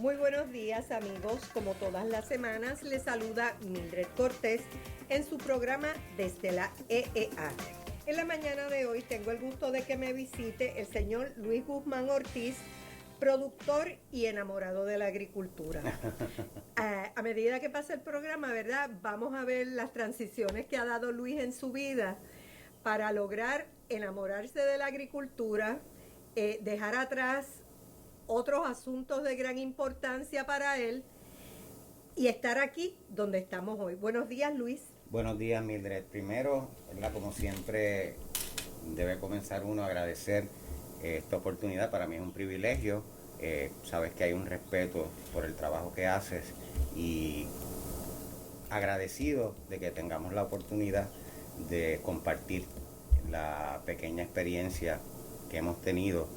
Muy buenos días amigos, como todas las semanas les saluda Mildred Cortés en su programa Desde la EEA. En la mañana de hoy tengo el gusto de que me visite el señor Luis Guzmán Ortiz, productor y enamorado de la agricultura. A medida que pasa el programa, ¿verdad? Vamos a ver las transiciones que ha dado Luis en su vida para lograr enamorarse de la agricultura, dejar atrás otros asuntos de gran importancia para él y estar aquí donde estamos hoy. Buenos días, Luis. Buenos días, Mildred. Primero, ¿verdad? Como siempre, debe comenzar uno a agradecer esta oportunidad. Para mí es un privilegio. Sabes que hay un respeto por el trabajo que haces y agradecido de que tengamos la oportunidad de compartir la pequeña experiencia que hemos tenido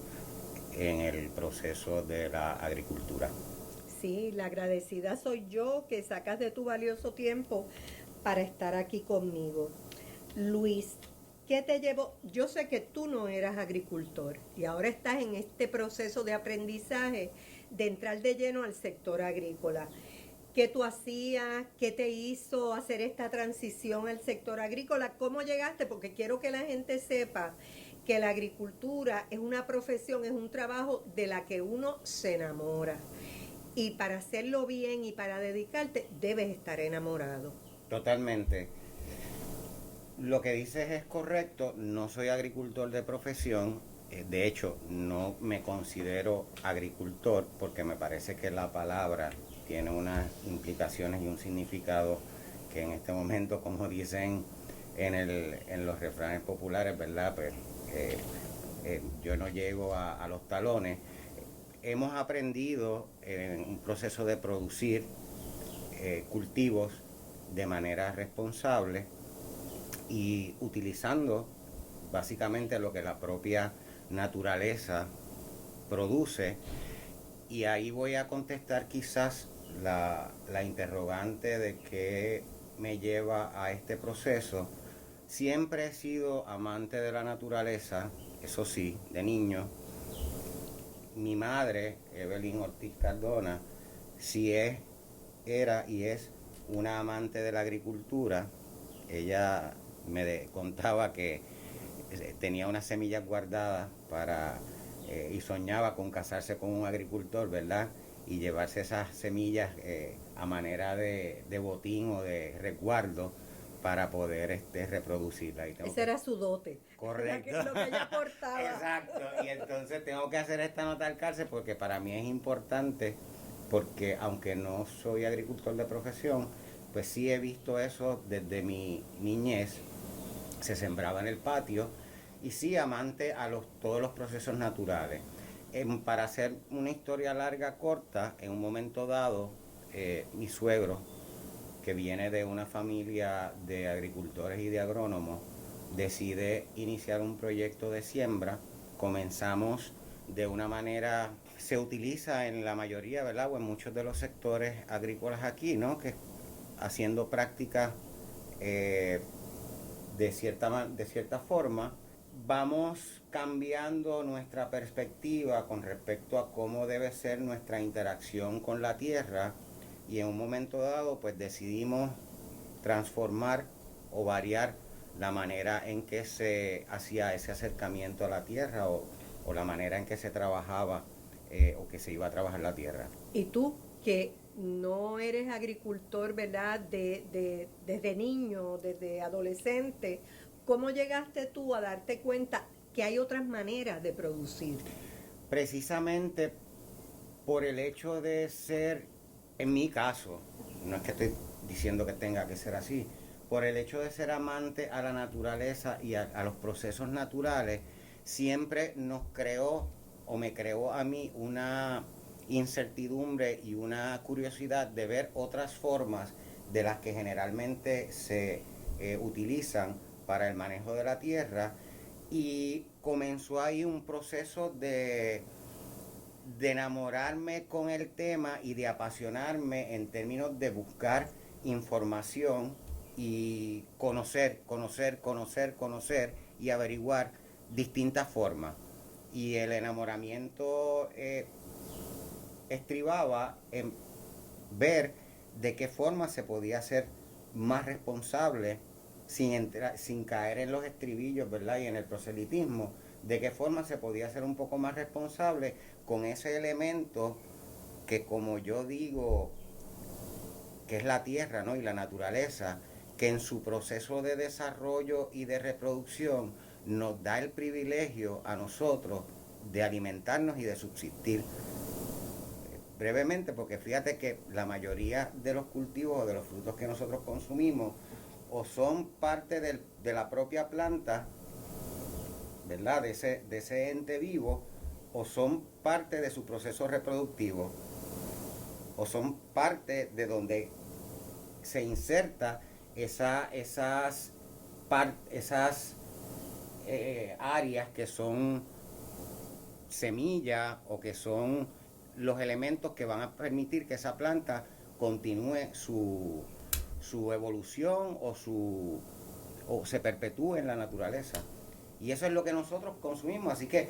en el proceso de la agricultura. Sí, la agradecida soy yo que sacas de tu valioso tiempo para estar aquí conmigo. Luis, ¿qué te llevó? Yo sé que tú no eras agricultor y ahora estás en este proceso de aprendizaje de entrar de lleno al sector agrícola. ¿Qué tú hacías? ¿Qué te hizo hacer esta transición al sector agrícola? ¿Cómo llegaste? Porque quiero que la gente sepa que la agricultura es una profesión, es un trabajo de la que uno se enamora. Y para hacerlo bien y para dedicarte, debes estar enamorado. Totalmente. Lo que dices es correcto. No soy agricultor de profesión. De hecho, no me considero agricultor porque me parece que la palabra tiene unas implicaciones y un significado que en este momento, como dicen en los refranes populares, ¿verdad? Pues yo no llego a los talones. Hemos aprendido en un proceso de producir cultivos de manera responsable y utilizando básicamente lo que la propia naturaleza produce. Y ahí voy a contestar quizás la interrogante de qué me lleva a este proceso. Siempre he sido amante de la naturaleza, eso sí, de niño. Mi madre, Evelyn Ortiz Cardona, sí era y es una amante de la agricultura. Ella me contaba que tenía unas semillas guardadas y soñaba con casarse con un agricultor, ¿verdad? Y llevarse esas semillas a manera de botín o de resguardo para poder reproducirla. Esa era su dote. Correcto. Lo que ella aportaba. Exacto. Y entonces tengo que hacer esta nota al cárcel porque para mí es importante, porque aunque no soy agricultor de profesión, pues sí he visto eso desde mi niñez. Se sembraba en el patio y sí amante a todos los procesos naturales. Para hacer una historia larga, corta, en un momento dado, mi suegro, que viene de una familia de agricultores y de agrónomos, decide iniciar un proyecto de siembra. Comenzamos de una manera, se utiliza en la mayoría, ¿verdad? O en muchos de los sectores agrícolas aquí, ¿no? Que haciendo prácticas de cierta forma, vamos cambiando nuestra perspectiva con respecto a cómo debe ser nuestra interacción con la tierra, y en un momento dado pues decidimos transformar o variar la manera en que se hacía ese acercamiento a la tierra o la manera en que se trabajaba o que se iba a trabajar la tierra. Y tú, que no eres agricultor, ¿verdad? Desde niño, desde adolescente, ¿cómo llegaste tú a darte cuenta que hay otras maneras de producir? Precisamente por el hecho de ser, en mi caso, no es que estoy diciendo que tenga que ser así, por el hecho de ser amante a la naturaleza y a los procesos naturales, siempre nos creó o me creó a mí una incertidumbre y una curiosidad de ver otras formas de las que generalmente se utilizan para el manejo de la tierra, y comenzó ahí un proceso de de enamorarme con el tema y de apasionarme en términos de buscar información y conocer y averiguar distintas formas. Y el enamoramiento estribaba en ver de qué forma se podía ser más responsable sin caer en los estribillos, ¿verdad? Y en el proselitismo, de qué forma se podía ser un poco más responsable con ese elemento que, como yo digo, que es la tierra, ¿no? Y la naturaleza, que en su proceso de desarrollo y de reproducción nos da el privilegio a nosotros de alimentarnos y de subsistir. Brevemente, porque fíjate que la mayoría de los cultivos o de los frutos que nosotros consumimos o son parte de la propia planta, ¿verdad? De ese ente vivo, o son parte de su proceso reproductivo, o son parte de donde se inserta esas áreas que son semillas o que son los elementos que van a permitir que esa planta continúe su evolución o se perpetúe en la naturaleza. Y eso es lo que nosotros consumimos. Así que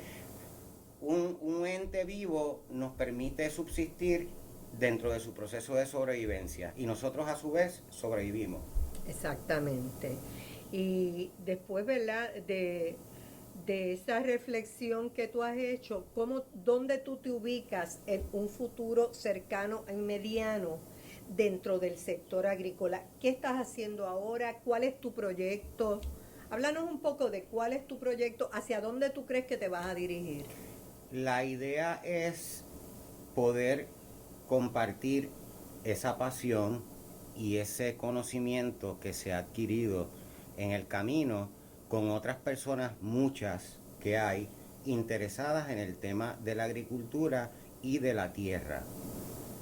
un ente vivo nos permite subsistir dentro de su proceso de sobrevivencia. Y nosotros a su vez sobrevivimos. Exactamente. Y después, ¿verdad? De esa reflexión que tú has hecho, ¿dónde tú te ubicas en un futuro cercano y mediano dentro del sector agrícola? ¿Qué estás haciendo ahora? ¿Cuál es tu proyecto? Háblanos un poco de cuál es tu proyecto, hacia dónde tú crees que te vas a dirigir. La idea es poder compartir esa pasión y ese conocimiento que se ha adquirido en el camino con otras personas, muchas que hay, interesadas en el tema de la agricultura y de la tierra.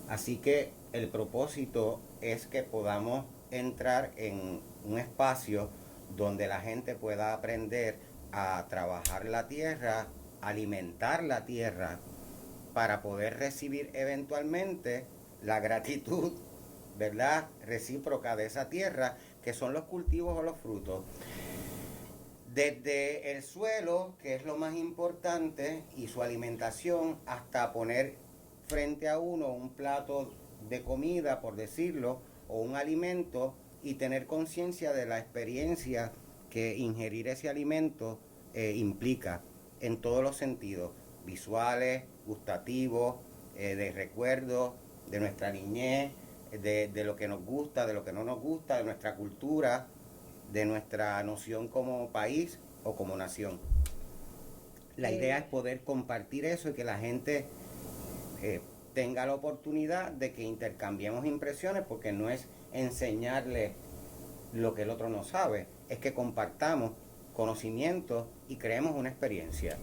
Así que el propósito es que podamos entrar en un espacio donde la gente pueda aprender a trabajar la tierra, alimentar la tierra, para poder recibir eventualmente la gratitud, ¿verdad?, recíproca de esa tierra, que son los cultivos o los frutos. Desde el suelo, que es lo más importante, y su alimentación, hasta poner frente a uno un plato de comida, por decirlo, o un alimento, y tener conciencia de la experiencia que ingerir ese alimento implica en todos los sentidos, visuales, gustativos, de recuerdos, de nuestra niñez, de lo que nos gusta, de lo que no nos gusta, de nuestra cultura, de nuestra noción como país o como nación. La idea es poder compartir eso y que la gente tenga la oportunidad de que intercambiemos impresiones, porque no es enseñarle lo que el otro no sabe, es que compartamos conocimientos y creemos una experiencia.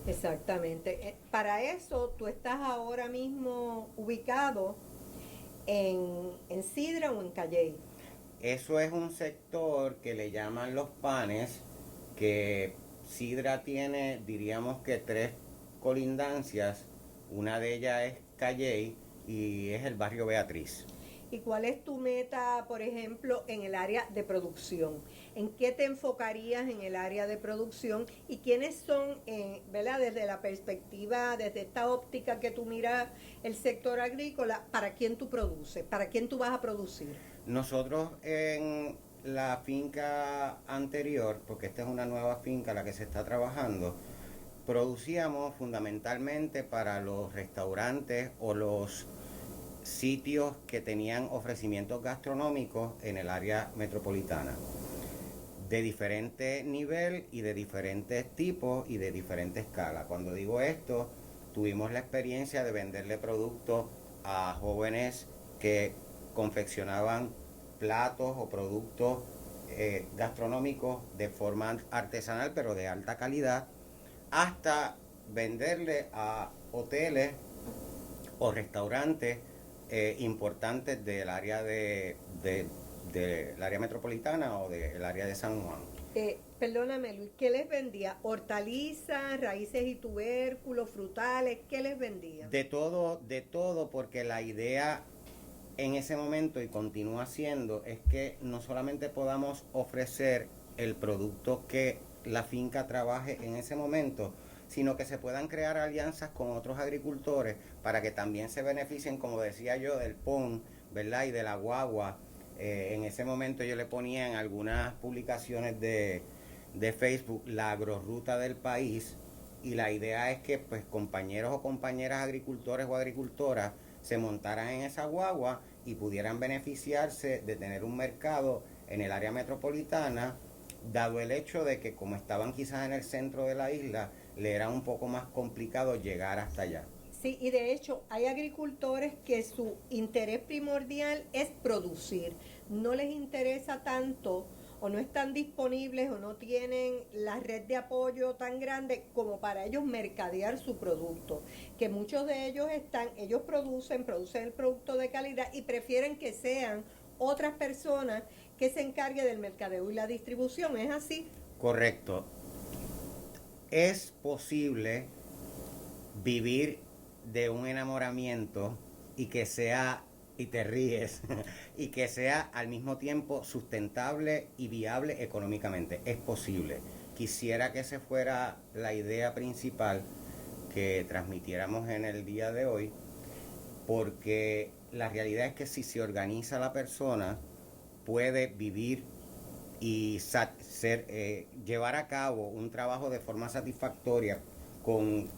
Exactamente. Para eso tú estás ahora mismo ubicado en Sidra o en Calley. Eso es un sector que le llaman los panes, que Sidra tiene, diríamos que 3 colindancias. Una de ellas es Calley y es el barrio Beatriz. ¿Y cuál es tu meta, por ejemplo, en el área de producción? ¿En qué te enfocarías en el área de producción? ¿Y quiénes son, ¿verdad? Desde la perspectiva, desde esta óptica que tú miras el sector agrícola, ¿para quién tú produces? ¿Para quién tú vas a producir? Nosotros en la finca anterior, porque esta es una nueva finca la que se está trabajando, producíamos fundamentalmente para los restaurantes o los sitios que tenían ofrecimientos gastronómicos en el área metropolitana, de diferente nivel y de diferentes tipos y de diferente escala. Cuando digo esto, tuvimos la experiencia de venderle productos a jóvenes que confeccionaban platos o productos gastronómicos de forma artesanal, pero de alta calidad, hasta venderle a hoteles o restaurantes importantes del área del área metropolitana o del área de San Juan. Perdóname, Luis, ¿qué les vendía? ¿Hortalizas, raíces y tubérculos, frutales? ¿Qué les vendía? De todo, porque la idea en ese momento y continúa siendo es que no solamente podamos ofrecer el producto que la finca trabaje en ese momento, sino que se puedan crear alianzas con otros agricultores para que también se beneficien, como decía yo, del PON, ¿verdad? Y de la guagua. En ese momento yo le ponía en algunas publicaciones de Facebook la agrorruta del país, y la idea es que pues compañeros o compañeras agricultores o agricultoras se montaran en esa guagua y pudieran beneficiarse de tener un mercado en el área metropolitana, dado el hecho de que como estaban quizás en el centro de la isla, le era un poco más complicado llegar hasta allá. Sí, y de hecho hay agricultores que su interés primordial es producir. No les interesa tanto o no están disponibles o no tienen la red de apoyo tan grande como para ellos mercadear su producto. Que muchos de ellos producen el producto de calidad y prefieren que sean otras personas que se encarguen del mercadeo y la distribución. ¿Es así? Correcto. Es posible vivir de un enamoramiento y que sea, y te ríes, y que sea al mismo tiempo sustentable y viable económicamente. Es posible. Quisiera que esa fuera la idea principal que transmitiéramos en el día de hoy, porque la realidad es que si se organiza la persona, puede vivir y llevar a cabo un trabajo de forma satisfactoria, con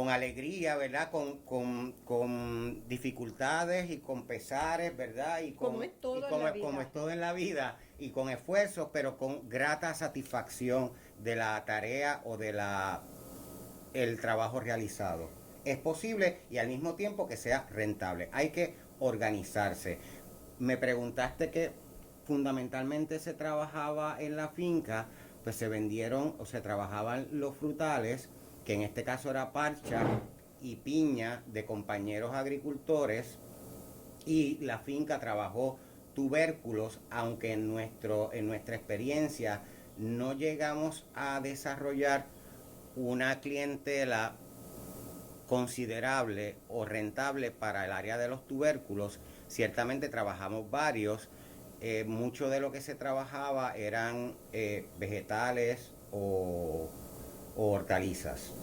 alegría, ¿verdad? Con dificultades y con pesares, ¿verdad? Como es todo en la vida. Como es todo en la vida, y con esfuerzos, pero con grata satisfacción de la tarea o de el trabajo realizado. Es posible y al mismo tiempo que sea rentable. Hay que organizarse. Me preguntaste que fundamentalmente se trabajaba en la finca, pues se vendieron o se trabajaban los frutales, que en este caso era parcha y piña de compañeros agricultores, y la finca trabajó tubérculos, aunque en nuestra experiencia no llegamos a desarrollar una clientela considerable o rentable para el área de los tubérculos. Ciertamente trabajamos varios. Mucho de lo que se trabajaba eran vegetales o hortalizas.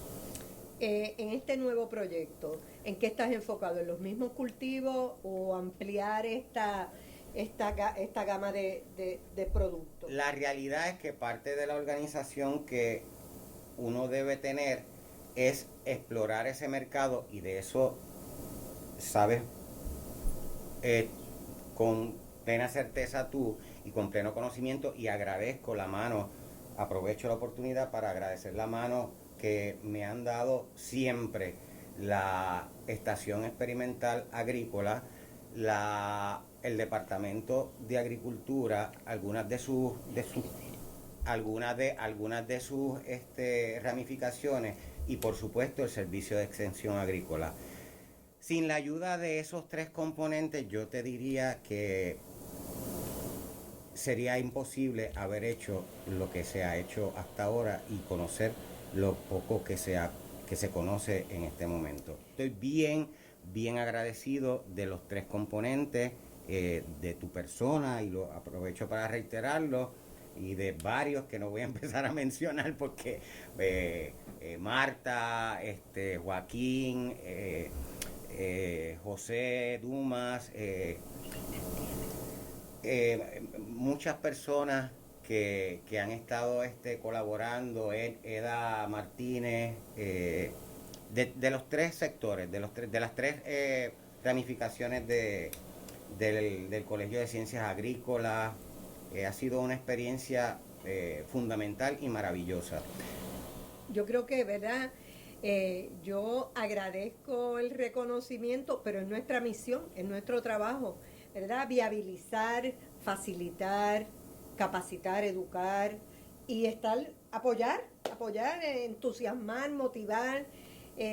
En este nuevo proyecto, ¿en qué estás enfocado? ¿En los mismos cultivos o ampliar esta gama de productos? La realidad es que parte de la organización que uno debe tener es explorar ese mercado, y de eso sabes con plena certeza tú y con pleno conocimiento, y agradezco la mano, aprovecho la oportunidad para agradecer la mano que me han dado siempre la Estación Experimental Agrícola, el Departamento de Agricultura, algunas de sus ramificaciones, y por supuesto el Servicio de Extensión Agrícola. Sin la ayuda de esos tres componentes, yo te diría que sería imposible haber hecho lo que se ha hecho hasta ahora y conocer lo poco que se conoce en este momento. Estoy bien agradecido de los tres componentes, de tu persona, y lo aprovecho para reiterarlo, y de varios que no voy a empezar a mencionar porque Marta, Joaquín, José Dumas, muchas personas que han estado colaborando, Eda Martínez, de los tres sectores, de las tres ramificaciones del Colegio de Ciencias Agrícolas. Ha sido una experiencia fundamental y maravillosa. Yo creo que, ¿verdad? Yo agradezco el reconocimiento, pero es nuestra misión, es nuestro trabajo, ¿verdad? Viabilizar, facilitar, capacitar, educar y apoyar, entusiasmar, motivar,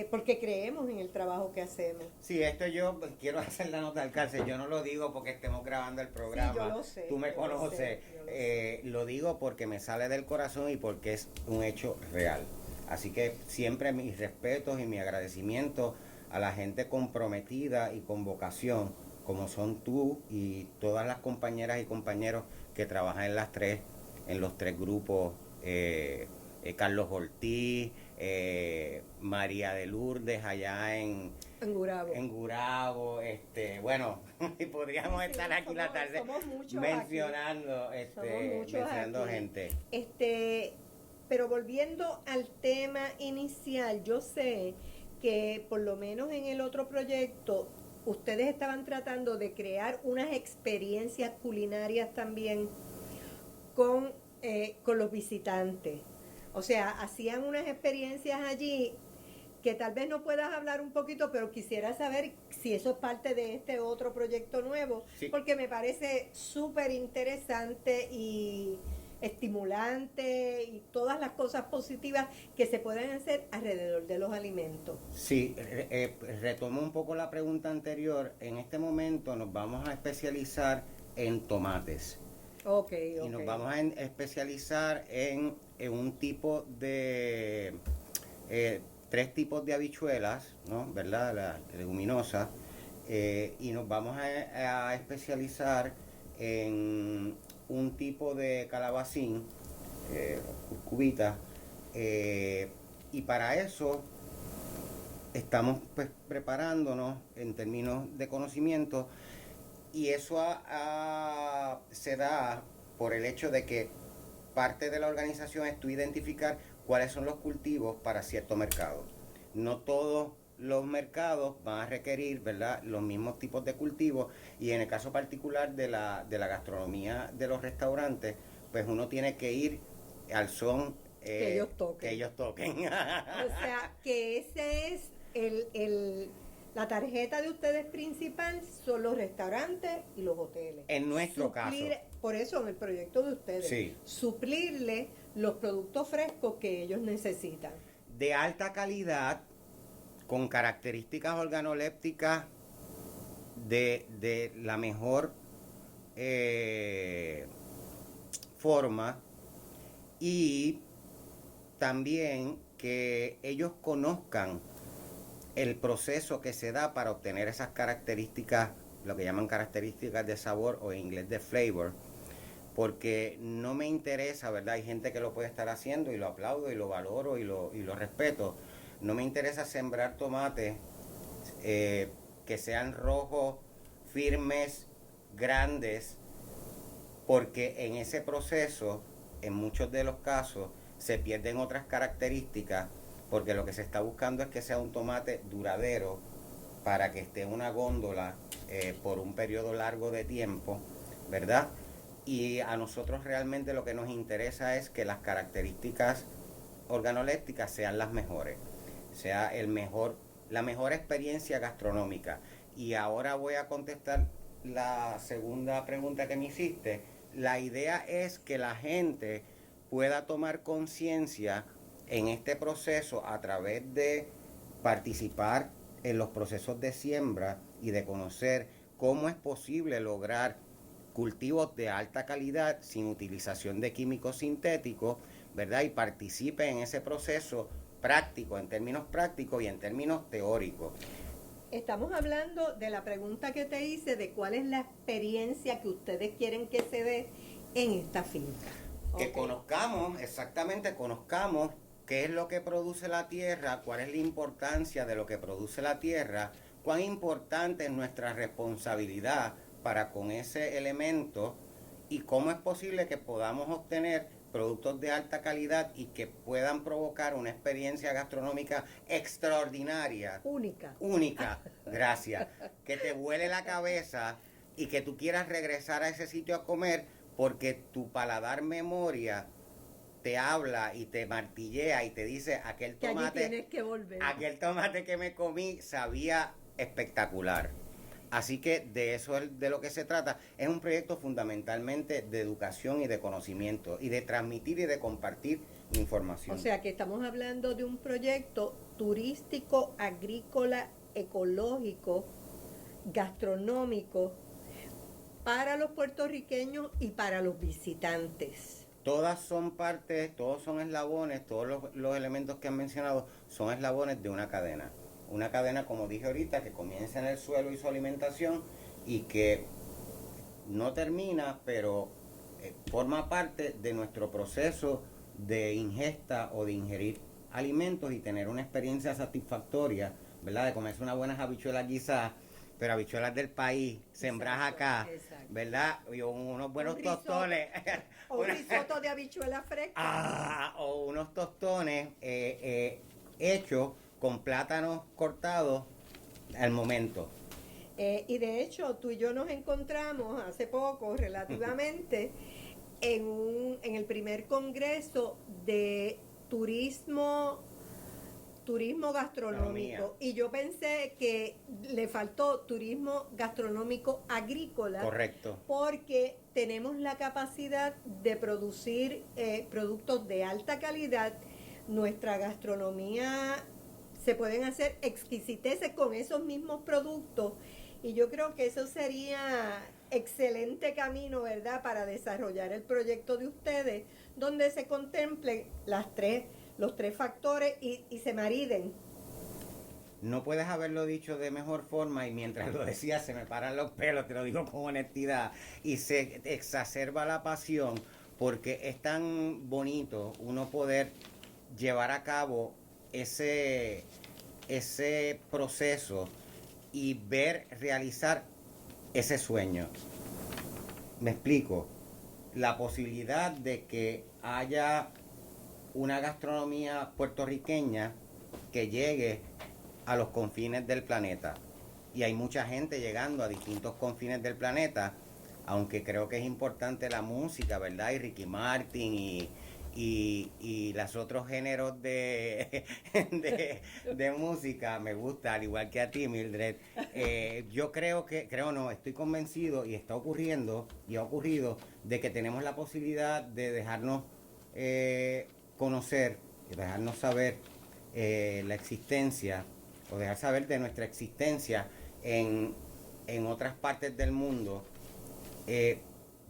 porque creemos en el trabajo que hacemos. Sí, esto yo quiero hacer la nota al cárcel. Yo no lo digo porque estemos grabando el programa. Sí, yo lo sé. Tú me conoces. Lo digo porque me sale del corazón y porque es un hecho real. Así que siempre mis respetos y mi agradecimiento a la gente comprometida y con vocación, como son tú y todas las compañeras y compañeros que trabajan en los tres grupos, Carlos Ortiz, María de Lourdes allá en Gurabo, bueno, y podríamos estar aquí la tarde mencionando, mencionando aquí. gente. Pero volviendo al tema inicial, yo sé que por lo menos en el otro proyecto ustedes estaban tratando de crear unas experiencias culinarias también con los visitantes. O sea, hacían unas experiencias allí que tal vez no puedas hablar un poquito, pero quisiera saber si eso es parte de este otro proyecto nuevo, sí, porque me parece súper interesante y estimulante y todas las cosas positivas que se pueden hacer alrededor de los alimentos. Sí, retomo un poco la pregunta anterior. En este momento nos vamos a especializar en tomates. Okay. Y nos vamos a especializar en un tipo de... tres tipos de habichuelas, ¿no? ¿Verdad? La leguminosa. Y nos vamos a especializar en un tipo de calabacín, curcubita. Y para eso estamos pues, preparándonos en términos de conocimiento. Y eso se da por el hecho de que parte de la organización es tú identificar cuáles son los cultivos para cierto mercado. No todos los mercados van a requerir, ¿verdad?, los mismos tipos de cultivos, y en el caso particular de la gastronomía de los restaurantes, pues uno tiene que ir al son que ellos toquen. O sea, que ese es la tarjeta de ustedes principal, son los restaurantes y los hoteles. En nuestro caso. Por eso en el proyecto de ustedes, sí, suplirle los productos frescos que ellos necesitan. De alta calidad, con características organolépticas de la mejor forma, y también que ellos conozcan el proceso que se da para obtener esas características, lo que llaman características de sabor o en inglés de flavor, porque no me interesa, ¿verdad? Hay gente que lo puede estar haciendo y lo aplaudo y lo valoro y lo respeto. No me interesa sembrar tomates que sean rojos, firmes, grandes, porque en ese proceso, en muchos de los casos, se pierden otras características, porque lo que se está buscando es que sea un tomate duradero para que esté en una góndola por un periodo largo de tiempo, ¿verdad? Y a nosotros realmente lo que nos interesa es que las características organolépticas sean las mejores, sea la mejor experiencia gastronómica. Y ahora voy a contestar la segunda pregunta que me hiciste. La idea es que la gente pueda tomar conciencia en este proceso a través de participar en los procesos de siembra y de conocer cómo es posible lograr cultivos de alta calidad sin utilización de químicos sintéticos, ¿verdad? Y participe en ese proceso práctico, en términos prácticos y en términos teóricos. Estamos hablando de la pregunta que te hice de cuál es la experiencia que ustedes quieren que se dé en esta finca. Que conozcamos qué es lo que produce la tierra, cuál es la importancia de lo que produce la tierra, cuán importante es nuestra responsabilidad para con ese elemento y cómo es posible que podamos obtener productos de alta calidad y que puedan provocar una experiencia gastronómica extraordinaria. Única, gracias. Que te vuele la cabeza y que tú quieras regresar a ese sitio a comer porque tu paladar memoria te habla y te martillea y te dice aquel tomate que me comí sabía espectacular. Así que de eso es de lo que se trata. Es un proyecto fundamentalmente de educación y de conocimiento y de transmitir y de compartir información. O sea que estamos hablando de un proyecto turístico, agrícola, ecológico, gastronómico para los puertorriqueños y para los visitantes. Todas son partes, todos son eslabones, todos los elementos que han mencionado son eslabones de una cadena. Una cadena, como dije ahorita, que comienza en el suelo y su alimentación y que no termina, pero forma parte de nuestro proceso de ingesta o de ingerir alimentos y tener una experiencia satisfactoria, ¿verdad? De comerse unas buenas habichuelas guisadas, pero habichuelas del país, sembradas acá, exacto. ¿verdad? Y unos buenos tostones. O un risotto de habichuela fresca. O unos tostones hechos con plátanos cortados al momento. Y de hecho, tú y yo nos encontramos hace poco, relativamente, en el primer congreso de turismo gastronómico. Y yo pensé que le faltó turismo gastronómico agrícola. Correcto. Porque tenemos la capacidad de producir productos de alta calidad. Nuestra gastronomía, se pueden hacer exquisiteces con esos mismos productos. Y yo creo que eso sería excelente camino, ¿verdad?, para desarrollar el proyecto de ustedes, donde se contemplen los tres factores y se mariden. No puedes haberlo dicho de mejor forma y mientras lo decías se me paran los pelos, te lo digo con honestidad, y se exacerba la pasión porque es tan bonito uno poder llevar a cabo ese proceso y ver realizar ese sueño. Me explico, la posibilidad de que haya una gastronomía puertorriqueña que llegue a los confines del planeta. Y hay mucha gente llegando a distintos confines del planeta, aunque creo que es importante la música, ¿verdad? Y Ricky Martin y los otros géneros de música me gusta, al igual que a ti, Mildred. Yo estoy convencido y está ocurriendo y ha ocurrido de que tenemos la posibilidad de dejarnos conocer y dejarnos saber la existencia o dejar saber de nuestra existencia en otras partes del mundo,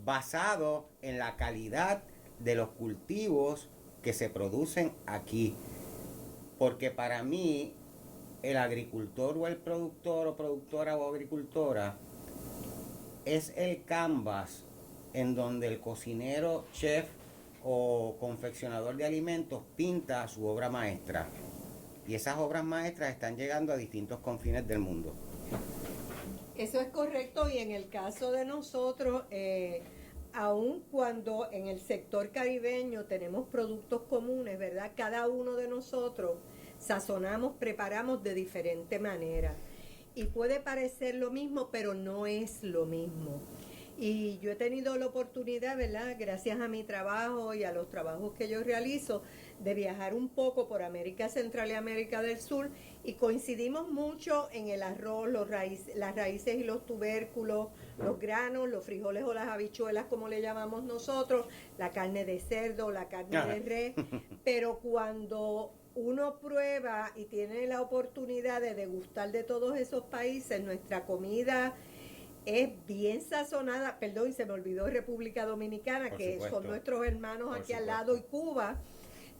basado en la calidad de los cultivos que se producen aquí. Porque para mí el agricultor o el productor o productora o agricultora es el canvas en donde el cocinero, chef o confeccionador de alimentos pinta su obra maestra. Y esas obras maestras están llegando a distintos confines del mundo. Eso es correcto, y en el caso de nosotros, aun cuando en el sector caribeño tenemos productos comunes, ¿verdad? Cada uno de nosotros sazonamos, preparamos de diferente manera. Y puede parecer lo mismo, pero no es lo mismo. Y yo he tenido la oportunidad, ¿verdad?, gracias a mi trabajo y a los trabajos que yo realizo, de viajar un poco por América Central y América del Sur, y coincidimos mucho en el arroz, las raíces y los tubérculos, los granos, los frijoles o las habichuelas, como le llamamos nosotros, la carne de cerdo, la carne de res, pero cuando uno prueba y tiene la oportunidad de degustar de todos esos países, nuestra comida es bien sazonada. Perdón, se me olvidó República Dominicana, Por que supuesto. son nuestros hermanos Por aquí supuesto. al lado, y Cuba.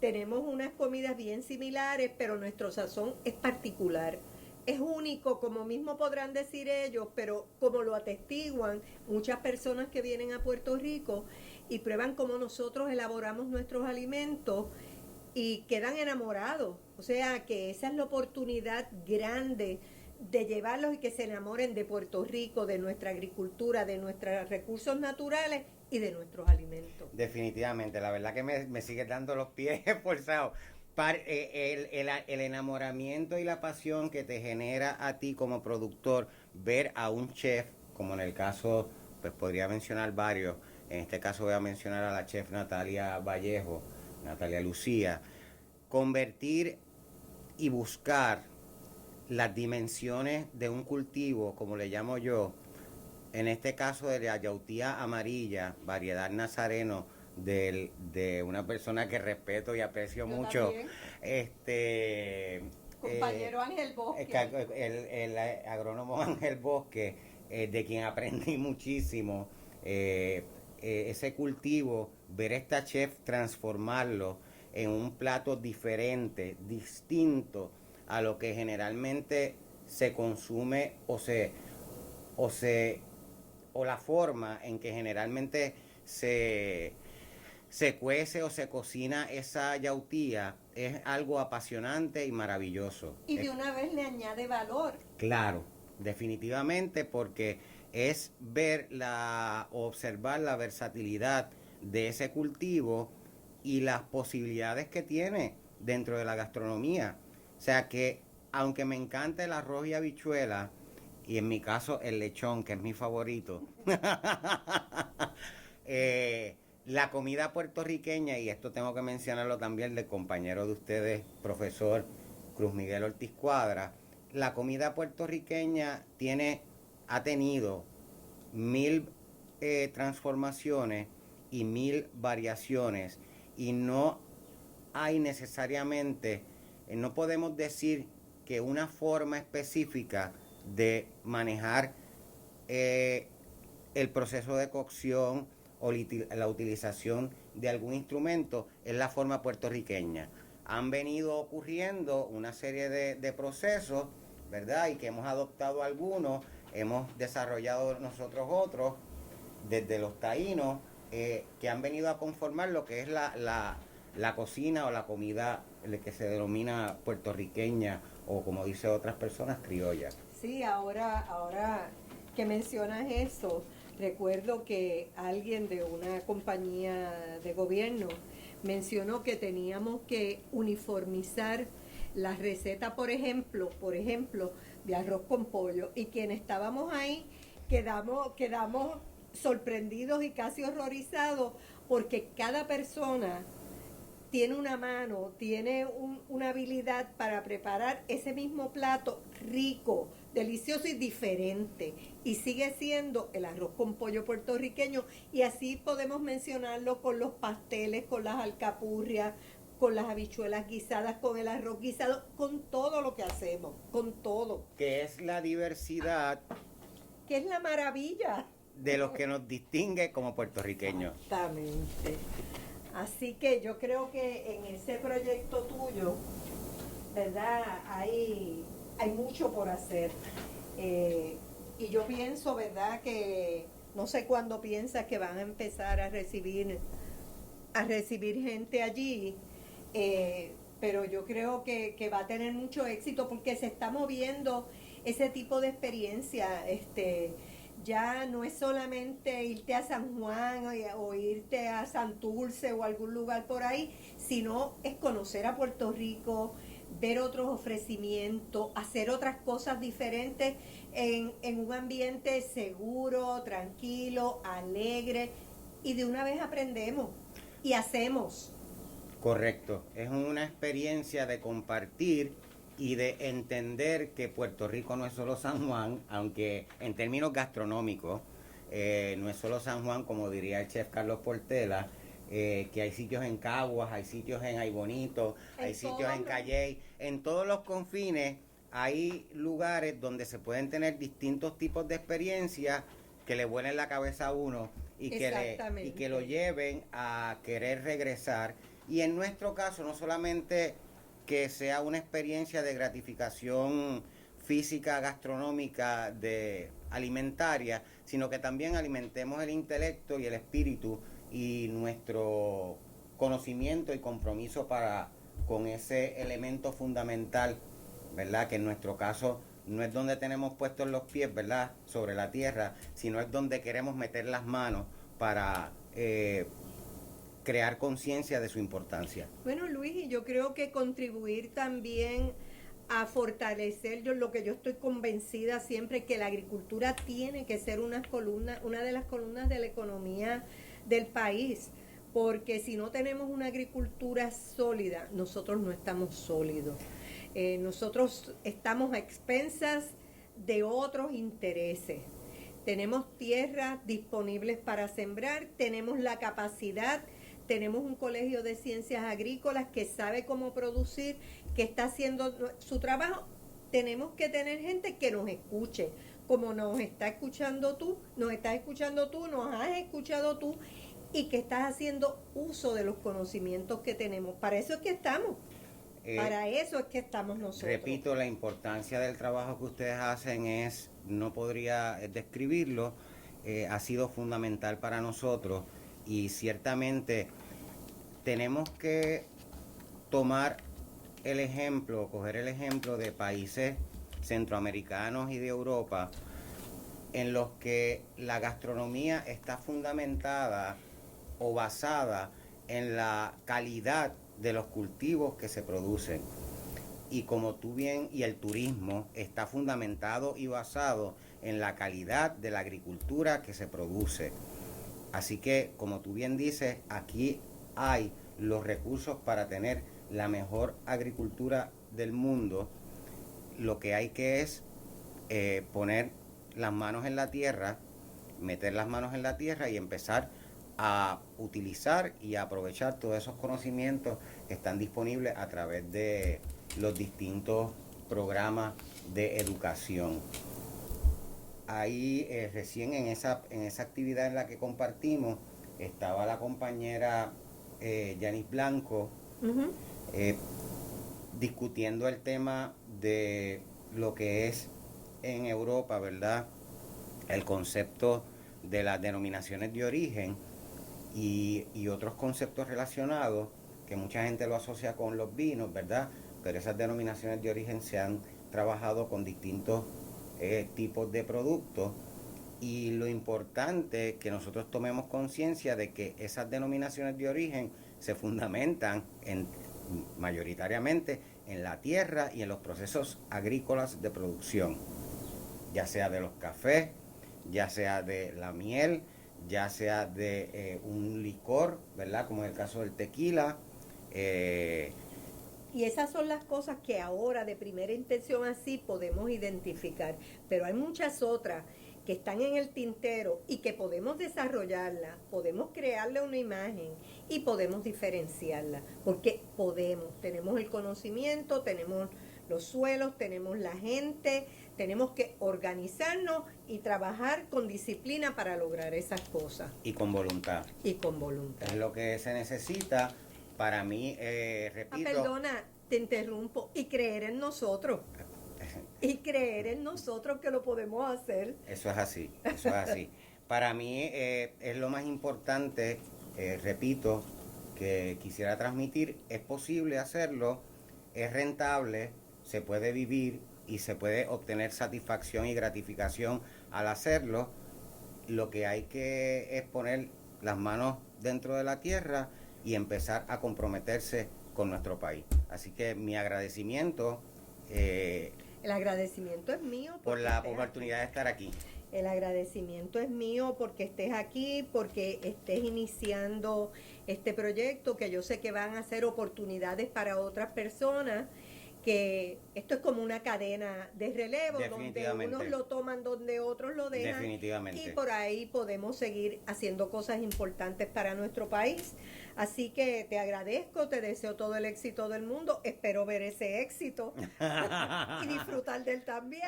Tenemos unas comidas bien similares, pero nuestro sazón es particular. Es único, como mismo podrán decir ellos, pero como lo atestiguan muchas personas que vienen a Puerto Rico y prueban cómo nosotros elaboramos nuestros alimentos y quedan enamorados. O sea que esa es la oportunidad grande de llevarlos y que se enamoren de Puerto Rico, de nuestra agricultura, de nuestros recursos naturales y de nuestros alimentos. Definitivamente, la verdad que me sigue dando los pies forzados. El enamoramiento y la pasión que te genera a ti como productor ver a un chef, como en el caso, pues podría mencionar varios, en este caso voy a mencionar a la chef Natalia Vallejo, Natalia Lucía, convertir y buscar las dimensiones de un cultivo, como le llamo yo, en este caso de la yautía amarilla, variedad nazareno de una persona que respeto y aprecio Yo mucho, también. Compañero Ángel Bosque. el agrónomo Ángel Bosque, de quien aprendí muchísimo. Ese cultivo, ver a esta chef transformarlo en un plato diferente, distinto a lo que generalmente se consume o se o la forma en que generalmente se cuece o se cocina esa yautía, es algo apasionante y maravilloso. Y de una vez le añade valor. Claro, definitivamente, porque es ver observar la versatilidad de ese cultivo y las posibilidades que tiene dentro de la gastronomía. O sea que, aunque me encanta el arroz y habichuela, y en mi caso el lechón, que es mi favorito, la comida puertorriqueña, y esto tengo que mencionarlo también del compañero de ustedes, profesor Cruz Miguel Ortiz Cuadra, la comida puertorriqueña ha tenido 1000 transformaciones y 1000 variaciones, y no hay necesariamente, no podemos decir que una forma específica de manejar el proceso de cocción o la utilización de algún instrumento es la forma puertorriqueña. Han venido ocurriendo una serie de procesos, ¿verdad? Y que hemos adoptado algunos, hemos desarrollado nosotros otros, desde los taínos, que han venido a conformar lo que es la cocina o la comida que se denomina puertorriqueña, o como dicen otras personas, criolla. Sí, ahora que mencionas eso, recuerdo que alguien de una compañía de gobierno mencionó que teníamos que uniformizar la receta, por ejemplo, de arroz con pollo, y quienes estábamos ahí quedamos sorprendidos y casi horrorizados, porque cada persona tiene una mano, tiene una habilidad para preparar ese mismo plato rico, delicioso y diferente. Y sigue siendo el arroz con pollo puertorriqueño. Y así podemos mencionarlo con los pasteles, con las alcapurrias, con las habichuelas guisadas, con el arroz guisado, con todo lo que hacemos, con todo. Que es la diversidad. Que es la maravilla. De los que nos distingue como puertorriqueños. Exactamente. Así que yo creo que en ese proyecto tuyo, ¿verdad? Hay mucho por hacer. Y yo pienso, ¿verdad? Que no sé cuándo piensas que van a empezar a recibir gente allí, pero yo creo que va a tener mucho éxito porque se está moviendo ese tipo de experiencia. Ya no es solamente irte a San Juan o irte a Santurce o algún lugar por ahí, sino es conocer a Puerto Rico, ver otros ofrecimientos, hacer otras cosas diferentes en un ambiente seguro, tranquilo, alegre, y de una vez aprendemos y hacemos. Correcto, es una experiencia de compartir y de entender que Puerto Rico no es solo San Juan, aunque en términos gastronómicos no es solo San Juan, como diría el chef Carlos Portela, que hay sitios en Caguas, hay sitios en Aybonito, hay sitios en Calley, en todos los confines hay lugares donde se pueden tener distintos tipos de experiencias que le vuelen la cabeza a uno y que lo lleven a querer regresar. Y en nuestro caso, no solamente que sea una experiencia de gratificación física, gastronómica, alimentaria, sino que también alimentemos el intelecto y el espíritu y nuestro conocimiento y compromiso con ese elemento fundamental, ¿verdad? Que en nuestro caso no es donde tenemos puestos los pies, ¿verdad?, sobre la tierra, sino es donde queremos meter las manos para crear conciencia de su importancia. Bueno, Luis, y yo creo que contribuir también a fortalecer lo que yo estoy convencida siempre, que la agricultura tiene que ser una de las columnas de la economía del país, porque si no tenemos una agricultura sólida, nosotros no estamos sólidos. Nosotros estamos a expensas de otros intereses. Tenemos tierras disponibles para sembrar, tenemos la capacidad tenemos un colegio de ciencias agrícolas que sabe cómo producir, que está haciendo su trabajo. Tenemos que tener gente que nos escuche, como nos estás escuchando tú, nos has escuchado tú, y que estás haciendo uso de los conocimientos que tenemos. Para eso es que estamos. Para eso es que estamos nosotros. Repito, la importancia del trabajo que ustedes hacen no podría describirlo, ha sido fundamental para nosotros y ciertamente tenemos que tomar coger el ejemplo de países centroamericanos y de Europa en los que la gastronomía está fundamentada o basada en la calidad de los cultivos que se producen. Y como tú bien, y el turismo está fundamentado y basado en la calidad de la agricultura que se produce. Así que, como tú bien dices, aquí hay los recursos para tener la mejor agricultura del mundo. Lo que hay que es poner las manos en la tierra, meter las manos en la tierra y empezar a utilizar y a aprovechar todos esos conocimientos que están disponibles a través de los distintos programas de educación. Ahí recién en esa actividad en la que compartimos estaba la compañera Yanis Blanco, Uh-huh. discutiendo el tema de lo que es en Europa, ¿verdad? El concepto de las denominaciones de origen y otros conceptos relacionados que mucha gente lo asocia con los vinos, ¿verdad? Pero esas denominaciones de origen se han trabajado con distintos tipos de productos y lo importante es que nosotros tomemos conciencia de que esas denominaciones de origen se fundamentan mayoritariamente en la tierra y en los procesos agrícolas de producción, ya sea de los cafés, ya sea de la miel, ya sea de un licor, ¿verdad? Como en el caso del tequila. Y esas son las cosas que ahora de primera intención así podemos identificar, pero hay muchas otras que están en el tintero y que podemos desarrollarla, podemos crearle una imagen y podemos diferenciarla, porque tenemos el conocimiento, tenemos los suelos, tenemos la gente, tenemos que organizarnos y trabajar con disciplina para lograr esas cosas. Y con voluntad. Y con voluntad. Es lo que se necesita. Para mí, repito... Perdona, te interrumpo. Y creer en nosotros. Y creer en nosotros que lo podemos hacer. Eso es así, eso es así. Para mí es lo más importante, repito, que quisiera transmitir. Es posible hacerlo, es rentable, se puede vivir y se puede obtener satisfacción y gratificación al hacerlo. Lo que hay que es poner las manos dentro de la tierra y empezar a comprometerse con nuestro país. Así que mi agradecimiento... el agradecimiento es mío por la oportunidad de estar aquí. El agradecimiento es mío porque estés aquí, porque estés iniciando este proyecto, que yo sé que van a ser oportunidades para otras personas, que esto es como una cadena de relevo, donde unos lo toman, donde otros lo dejan. Definitivamente. Y por ahí podemos seguir haciendo cosas importantes para nuestro país. Así que te agradezco, te deseo todo el éxito del mundo, espero ver ese éxito y disfrutar de él también,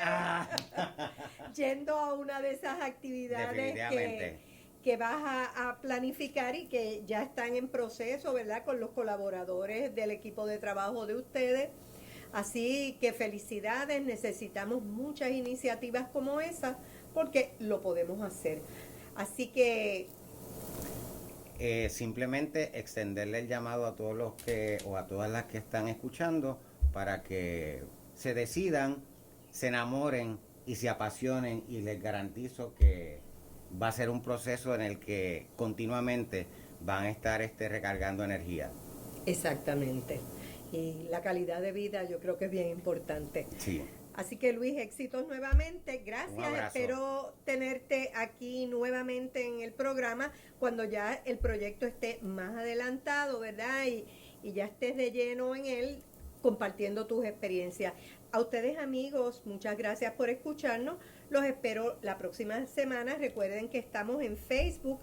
yendo a una de esas actividades que vas a planificar y que ya están en proceso, ¿verdad? Con los colaboradores del equipo de trabajo de ustedes. Así que felicidades, necesitamos muchas iniciativas como esa porque lo podemos hacer. Así que... simplemente extenderle el llamado a todos los o a todas las que están escuchando para que se decidan, se enamoren y se apasionen, y les garantizo que va a ser un proceso en el que continuamente van a estar recargando energía. Exactamente. Y la calidad de vida yo creo que es bien importante. Sí. Así que Luis, éxitos nuevamente, gracias, espero tenerte aquí nuevamente en el programa cuando ya el proyecto esté más adelantado, ¿verdad? Y ya estés de lleno en él, compartiendo tus experiencias. A ustedes amigos, muchas gracias por escucharnos. Los espero la próxima semana. Recuerden que estamos en Facebook,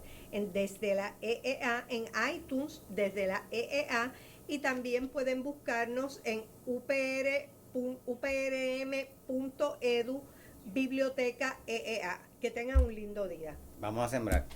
desde la EEA, en iTunes, desde la EEA, y también pueden buscarnos en uprm.edu, Biblioteca EEA. Que tengan un lindo día. Vamos a sembrar.